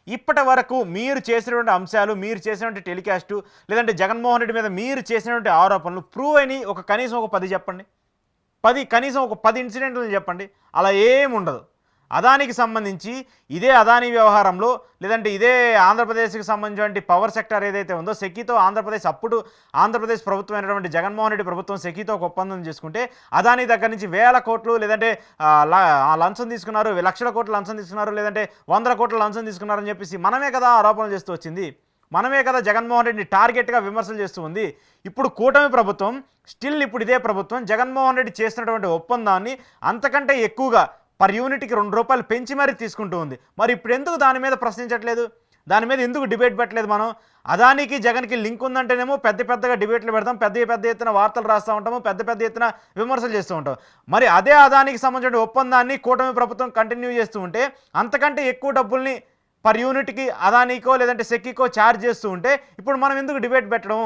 ఇప్పటి వరకు మీరు చేసినటువంటి అంశాలు, మీరు చేసినటువంటి టెలికాస్టు, లేదంటే జగన్మోహన్ రెడ్డి మీద మీరు చేసినటువంటి ఆరోపణలు ప్రూవ్ అయినయి కనీసం ఒక 10 చెప్పండి. 10 కనీసం ఒక 10 ఇన్సిడెంట్లు చెప్పండి. అలా ఏముండదు. అదానికి సంబంధించి ఇదే అదానీ వ్యవహారంలో లేదంటే ఇదే ఆంధ్రప్రదేశ్కి సంబంధించినటువంటి పవర్ సెక్టార్ ఏదైతే ఉందో సెకీతో ఆంధ్రప్రదేశ్ ప్రభుత్వం అయినటువంటి జగన్మోహన్ రెడ్డి ప్రభుత్వం సెకీతో ఒక ఒప్పందం చేసుకుంటే అదానీ దగ్గర నుంచి వేల కోట్లు లేదంటే లంచం తీసుకున్నారు, లక్షల కోట్లు లంచం తీసుకున్నారు, లేదంటే 100 కోట్ల లంచం తీసుకున్నారని చెప్పేసి మనమే కదా ఆరోపణలు చేస్తూ వచ్చింది. మనమే కదా జగన్మోహన్ రెడ్డిని టార్గెట్గా విమర్శలు చేస్తూ ఉంది. ఇప్పుడు కూటమి ప్రభుత్వం ఇప్పుడు ఇదే ప్రభుత్వం జగన్మోహన్ రెడ్డి చేసినటువంటి ఒప్పందాన్ని అంతకంటే ఎక్కువగా పర్ యూనిట్కి ₹2 పెంచి మరీ తీసుకుంటూ ఉంది. మరి ఇప్పుడు ఎందుకు దాని మీద ప్రశ్నించట్లేదు? దాని మీద ఎందుకు డిబేట్ పెట్టలేదు? మనం అదానికి జగన్కి లింక్ ఉందంటేనేమో పెద్దగా డిబేట్లు పెడతాం, పెద్ద ఎత్తున వార్తలు రాస్తూ ఉంటాము, పెద్ద ఎత్తున విమర్శలు చేస్తూ ఉంటాం. మరి అదే అదానికి సంబంధించిన ఒప్పందాన్ని కూటమి ప్రభుత్వం కంటిన్యూ చేస్తూ ఉంటే అంతకంటే ఎక్కువ డబ్బుల్ని పర్ యూనిట్కి అదానికో లేదంటే సెకీకో ఛార్జ్ చేస్తూ ఉంటే ఇప్పుడు మనం ఎందుకు డిబేట్ పెట్టడం?